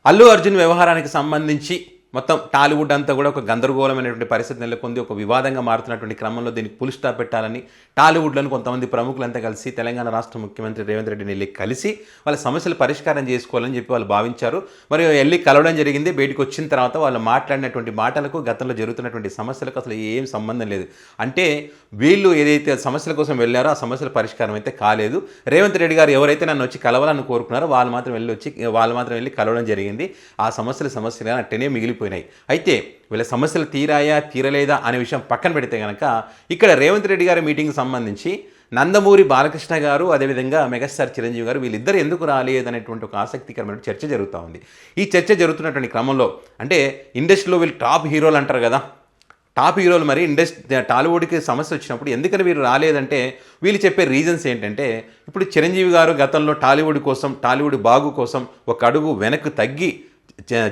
అల్లు అర్జున్ వ్యవహారానికి సంబంధించి మొత్తం టాలీవుడ్ అంతా కూడా ఒక గందరగోళమైనటువంటి పరిస్థితి నెలకొంది. ఒక వివాదంగా మారుతున్నటువంటి క్రమంలో దీనికి పుల్ స్టాప్ పెట్టాలని టాలీవుడ్లోని కొంతమంది ప్రముఖులంతా కలిసి తెలంగాణ రాష్ట్ర ముఖ్యమంత్రి రేవంత్ రెడ్డిని వెళ్ళి కలిసి వాళ్ళ సమస్యలు పరిష్కారం చేసుకోవాలని చెప్పి వాళ్ళు భావించారు. మరి వెళ్ళి కలవడం జరిగింది. బయటకు వచ్చిన తర్వాత వాళ్ళు మాట్లాడినటువంటి మాటలకు గతంలో జరుగుతున్నటువంటి సమస్యలకు అసలు ఏం సంబంధం లేదు. అంటే వీళ్ళు ఏదైతే సమస్యల కోసం వెళ్ళారో ఆ సమస్యల పరిష్కారం అయితే కాలేదు. రేవంత్ రెడ్డి గారు ఎవరైతే నన్ను వచ్చి కలవాలని కోరుకున్నారో వాళ్ళు మాత్రం వెళ్ళి కలవడం జరిగింది. ఆ సమస్యలు అట్టనే మిగిలిపోయినాయి. అయితే వీళ్ళ సమస్యలు తీరలేదా అనే విషయం పక్కన పెడితే కనుక ఇక్కడ రేవంత్ రెడ్డి గారి మీటింగ్కి సంబంధించి నందమూరి బాలకృష్ణ గారు అదేవిధంగా మెగాస్టార్ చిరంజీవి గారు వీళ్ళిద్దరు ఎందుకు రాలేదనేటువంటి ఒక ఆసక్తికరమైన చర్చ జరుగుతూ ఉంది. ఈ చర్చ జరుగుతున్నటువంటి క్రమంలో అంటే ఇండస్ట్రీలో వీళ్ళు టాప్ హీరోలు అంటారు కదా, టాప్ హీరోలు మరి టాలీవుడ్కి సమస్య వచ్చినప్పుడు ఎందుకని వీరు రాలేదంటే వీళ్ళు చెప్పే రీజన్స్ ఏంటంటే ఇప్పుడు చిరంజీవి గారు గతంలో టాలీవుడ్ బాగు కోసం ఒక అడుగు వెనక్కు తగ్గి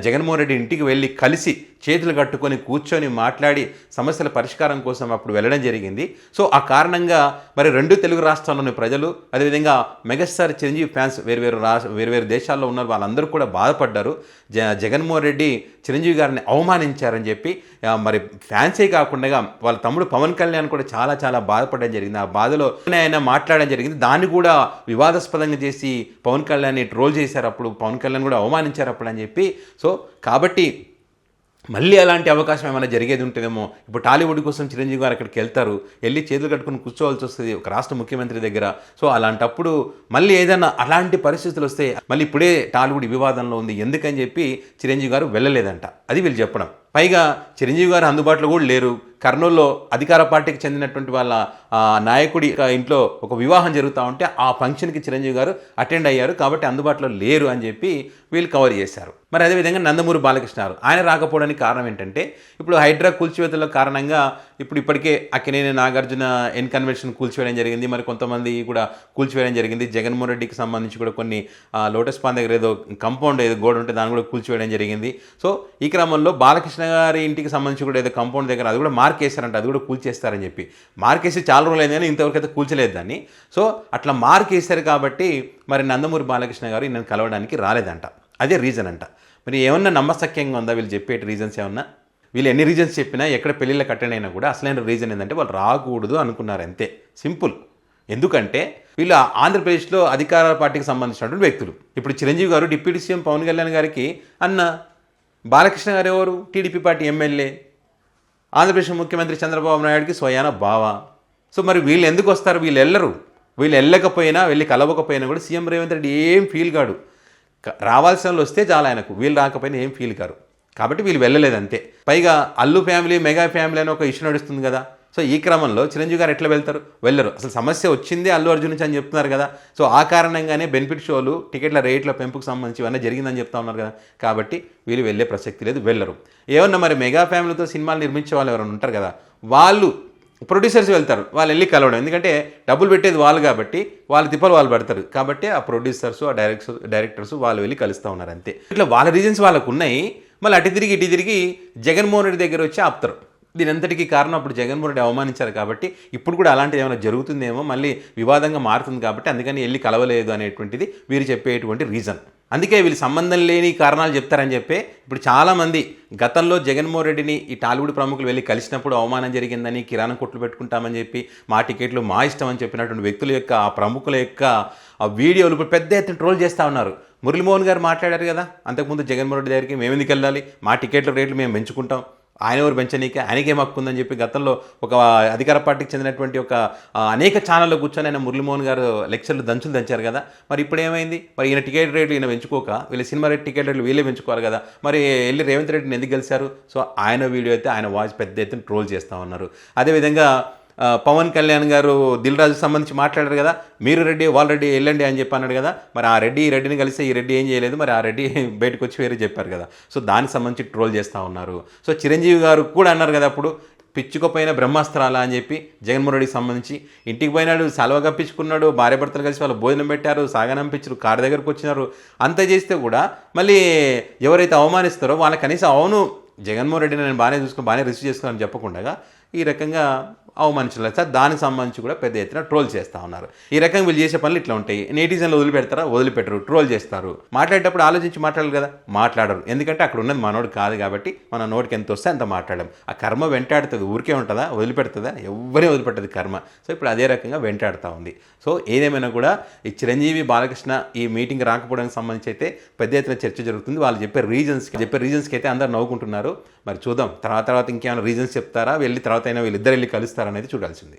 జగన్మోహన్ రెడ్డి ఇంటికి వెళ్ళి కలిసి చేతులు కట్టుకొని కూర్చొని మాట్లాడి సమస్యల పరిష్కారం కోసం అప్పుడు వెళ్ళడం జరిగింది. సో ఆ కారణంగా మరి రెండు తెలుగు రాష్ట్రాల్లోని ప్రజలు అదేవిధంగా మెగాస్టార్ చిరంజీవి ఫ్యాన్స్ వేరు దేశాల్లో ఉన్నారు, వాళ్ళందరూ కూడా బాధపడ్డారు. జగన్మోహన్ రెడ్డి చిరంజీవి గారిని అవమానించారని చెప్పి మరి ఫ్యాన్సే కాకుండా వాళ్ళ తమ్ముడు పవన్ కళ్యాణ్ కూడా చాలా చాలా బాధపడడం జరిగింది. ఆ బాధలో ఆయన మాట్లాడడం జరిగింది. దాన్ని కూడా వివాదాస్పదంగా చేసి పవన్ కళ్యాణ్ని ట్రోల్ చేశారు. అప్పుడు పవన్ కళ్యాణ్ కూడా అవమానించారు అప్పుడు అని చెప్పి. సో కాబట్టి మళ్ళీ అలాంటి అవకాశం ఏమైనా జరిగేది ఉంటుందేమో. ఇప్పుడు టాలీవుడ్ కోసం చిరంజీవి గారు అక్కడికి వెళ్తారు, వెళ్ళి చేతులు కట్టుకుని కూర్చోవాల్సి వస్తుంది ఒక రాష్ట్ర ముఖ్యమంత్రి దగ్గర. సో అలాంటప్పుడు మళ్ళీ ఏదైనా అలాంటి పరిస్థితులు వస్తే మళ్ళీ ఇప్పుడే టాలీవుడ్ వివాదంలో ఉంది ఎందుకని చెప్పి చిరంజీవి గారు వెళ్ళలేదంట. అది వీళ్ళు చెప్పడం. పైగా చిరంజీవి గారు అందుబాటులో కూడా లేరు. కర్నూలులో అధికార పార్టీకి చెందినటువంటి వాళ్ళ నాయకుడి ఇంట్లో ఒక వివాహం జరుగుతూ ఉంటే ఆ ఫంక్షన్కి చిరంజీవి గారు అటెండ్ అయ్యారు కాబట్టి అందుబాటులో లేరు అని చెప్పి వీళ్ళు కవర్ చేశారు. మరి అదేవిధంగా నందమూరి బాలకృష్ణ గారు ఆయన రాకపోవడానికి కారణం ఏంటంటే ఇప్పుడు హైడ్రా కూల్చివేతల కారణంగా ఇప్పటికే అక్కినేని నాగార్జున కన్వెన్షన్ కూల్చివేయడం జరిగింది. మరి కొంతమంది కూడా కూల్చివేయడం జరిగింది. జగన్మోహన్ రెడ్డికి సంబంధించి కూడా కొన్ని లోటస్ పాండ్ దగ్గర ఏదో కంపౌండ్ గోడ ఉంటే దాన్ని కూడా కూల్చివేయడం జరిగింది. సో ఈ క్రమంలో బాలకృష్ణ గారి ఇంటికి సంబంధించి కూడా ఏదో కంపౌండ్ దగ్గర అది కూడా మార్కేశారంట, అది కూడా కూల్చేస్తారని చెప్పి. మార్కేసి చాలా రోజులు అయింది కానీ ఇంతవరకు అయితే కూల్చలేదు దాన్ని. సో అట్లా మార్కేశారు కాబట్టి మరి నందమూరి బాలకృష్ణ గారు నేను కలవడానికి రాలేదంట. అదే రీజన్ అంట. మరి ఏమన్నా నమ్మశక్యంగా ఉందా వీళ్ళు చెప్పేటి రీజన్స్ ఏమన్నా? వీళ్ళు ఎన్ని రీజన్స్ చెప్పినా ఎక్కడ పెళ్ళిళ్ళకి అటెండ్ అయినా కూడా అసలైన రీజన్ ఏంటంటే వాళ్ళు రాకూడదు అనుకున్నారు అంతే, సింపుల్. ఎందుకంటే వీళ్ళు ఆంధ్రప్రదేశ్లో అధికార పార్టీకి సంబంధించినటువంటి వ్యక్తులు. ఇప్పుడు చిరంజీవి గారు డిప్యూటీ సీఎం పవన్ కళ్యాణ్ గారికి అన్న, బాలకృష్ణ గారు ఎవరు? టీడీపీ పార్టీ ఎమ్మెల్యే, ఆంధ్రప్రదేశ్ ముఖ్యమంత్రి చంద్రబాబు నాయుడుకి స్వయాన బావ. సో మరి వీళ్ళు ఎందుకు వస్తారు? వీళ్ళు వెళ్ళరు. వీళ్ళు వెళ్ళకపోయినా వెళ్ళి కలవకపోయినా కూడా సీఎం రేవంత్ రెడ్డి ఏం ఫీల్ కాడు. రావాల్సిన వాళ్ళు వస్తే చాలా ఆయనకు, వీళ్ళు రాకపోయినా ఏం ఫీల్ కారు. కాబట్టి వీళ్ళు వెళ్ళలేదు అంతే. పైగా అల్లు ఫ్యామిలీ మెగా ఫ్యామిలీ అని ఒక ఇష్యూ నడుస్తుంది కదా. సో ఈ క్రమంలో చిరంజీవి గారు ఎట్లా వెళ్ళరు. అసలు సమస్య వచ్చిందే అల్లు అర్జున్ నుంచి అని చెప్తున్నారు కదా. సో ఆ కారణంగానే బెనిఫిట్ షోలు టికెట్ల రేట్ల పెంపుకు సంబంధించి ఇవన్నీ జరిగిందని చెప్తా ఉన్నారు కదా. కాబట్టి వీళ్ళు వెళ్ళే ప్రసక్తి లేదు, వెళ్ళరు. ఏమన్నా మరి మెగా ఫ్యామిలీతో సినిమాలు నిర్మించే వాళ్ళు ఎవరైనా ఉంటారు కదా, వాళ్ళు ప్రొడ్యూసర్స్ వెళ్తారు, వాళ్ళు వెళ్ళి కలవడం. ఎందుకంటే డబ్బులు పెట్టేది వాళ్ళు కాబట్టి వాళ్ళ తిప్పలు వాళ్ళు పడతారు. కాబట్టి ఆ ప్రొడ్యూసర్స్ ఆ డైరెక్టర్స్ వాళ్ళు వెళ్ళి కలుస్తూ ఉన్నారు అంతే. ఇట్లా వాళ్ళ రీజన్స్ వాళ్ళకు ఉన్నాయి. మళ్ళీ అటు తిరిగి జగన్మోహన్ రెడ్డి దగ్గర వచ్చి ఆపుతారు. దీని అంతటికీ కారణం అప్పుడు జగన్మోహన్ రెడ్డి అవమానించారు కాబట్టి ఇప్పుడు కూడా అలాంటిది ఏమైనా జరుగుతుందేమో, మళ్ళీ వివాదంగా మారుతుంది కాబట్టి అందుకని వెళ్ళి కలవలేదు అనేటువంటిది వీరు చెప్పేటువంటి రీజన్. అందుకే వీళ్ళు సంబంధం లేని కారణాలు చెప్తారని చెప్పి ఇప్పుడు చాలామంది గతంలో జగన్మోహన్ రెడ్డిని ఈ టాలీవుడ్ ప్రముఖులు వెళ్ళి కలిసినప్పుడు అవమానం జరిగిందని, కిరాణా కొట్లు పెట్టుకుంటామని చెప్పి, మా టికెట్లు మా ఇష్టం అని చెప్పినటువంటి వ్యక్తుల యొక్క ఆ ప్రముఖుల యొక్క ఆ వీడియోలు ఇప్పుడు పెద్ద ఎత్తున ట్రోల్ చేస్తూ ఉన్నారు. మురళీమోహన్ గారు మాట్లాడారు కదా అంతకుముందు జగన్మోహన్ రెడ్డి దగ్గరికి, మేము ఎందుకు వెళ్ళాలి, మా టికెట్ల రేట్లు మేము పెంచుకుంటాం, ఆయన ఎవరు పెంచనీకే, ఆయనకేం హక్కు ఉందని చెప్పి గతంలో ఒక అధికార పార్టీకి చెందినటువంటి ఒక అనేక ఛానల్లో కూర్చొని ఆయన మురళీమోహన్ గారు లెక్చర్లు దంచారు కదా. మరి ఇప్పుడు ఏమైంది? మరి ఈయన టికెట్ రేట్లు ఈయన పెంచుకోక వీళ్ళ సినిమా రేట్ టికెట్ రేట్లు వీళ్ళే పెంచుకోవాలి కదా. మరి వెళ్ళి రేవంత్ రెడ్డిని ఎందుకు గెలిచారు? సో ఆయన వీడియో అయితే ఆయన వాయిస్ పెద్ద ఎత్తున ట్రోల్ చేస్తూ ఉన్నారు. అదేవిధంగా పవన్ కళ్యాణ్ గారు దిల్ రాజుకి సంబంధించి మాట్లాడారు కదా, మీరు రెడ్డి వాళ్ళ రెడ్డి వెళ్ళండి అని చెప్పి అన్నాడు కదా. మరి ఆ రెడ్డిని కలిసి ఈ రెడ్డి ఏం చేయలేదు, మరి ఆ రెడ్డి బయటకు వచ్చి వేరే చెప్పారు కదా. సో దానికి సంబంధించి ట్రోల్ చేస్తూ ఉన్నారు. సో చిరంజీవి గారు కూడా అన్నారు కదా అప్పుడు, పిచ్చుకపోయిన బ్రహ్మాస్త్రాలా అని చెప్పి జగన్మోహన్ రెడ్డికి సంబంధించి. ఇంటికి పోయినాడు, సెలవు కప్పించుకున్నాడు, భార్య భర్తలు కలిసి వాళ్ళు భోజనం పెట్టారు, సాగనంపించారు, కారు దగ్గరకు వచ్చినారు. అంత చేస్తే కూడా మళ్ళీ ఎవరైతే అవమానిస్తారో వాళ్ళకి కనీసం అవును జగన్మోహన్ రెడ్డిని నేను బాగానే రిసీవ్ చేసుకున్నాను చెప్పకుండా ఈ రకంగా అవమానించలేదు సార్. దానికి సంబంధించి కూడా పెద్ద ఎత్తున ట్రోల్ చేస్తూ ఉన్నారు. ఈ రకంగా వీళ్ళు చేసే పనులు ఇట్లా ఉంటాయి. నెటిజన్లు వదిలిపెడతారా? వదిలిపెట్టరు, ట్రోల్ చేస్తారు. మాట్లాడేటప్పుడు ఆలోచించి మాట్లాడాలి కదా, మాట్లాడరు. ఎందుకంటే అక్కడ ఉన్నది మనోడు కాదు కాబట్టి మన నోటికి ఎంత వస్తే అంత మాట్లాడడం. ఆ కర్మ వెంటాడుతుంది, ఊరికే ఉంటుందా? వదిలిపెడుతుందా? ఎవరే వదిలిపెట్టదు కర్మ. సో ఇప్పుడు అదే రకంగా వెంటాడుతూ ఉంది. సో ఏదేమైనా కూడా ఈ చిరంజీవి బాలకృష్ణ ఈ మీటింగ్ రాకపోవడానికి సంబంధించి అయితే పెద్ద ఎత్తున చర్చ జరుగుతుంది. వాళ్ళు చెప్పే రీజన్స్కి అయితే అందరు నవ్వుకుంటున్నారు. మరి చూద్దాం తర్వాత ఇంకేమైనా రీజన్స్ చెప్తారా, తర్వాత అయినా వీళ్ళిద్దరు వెళ్ళి కలుస్తారా అనేది చూడాల్సింది.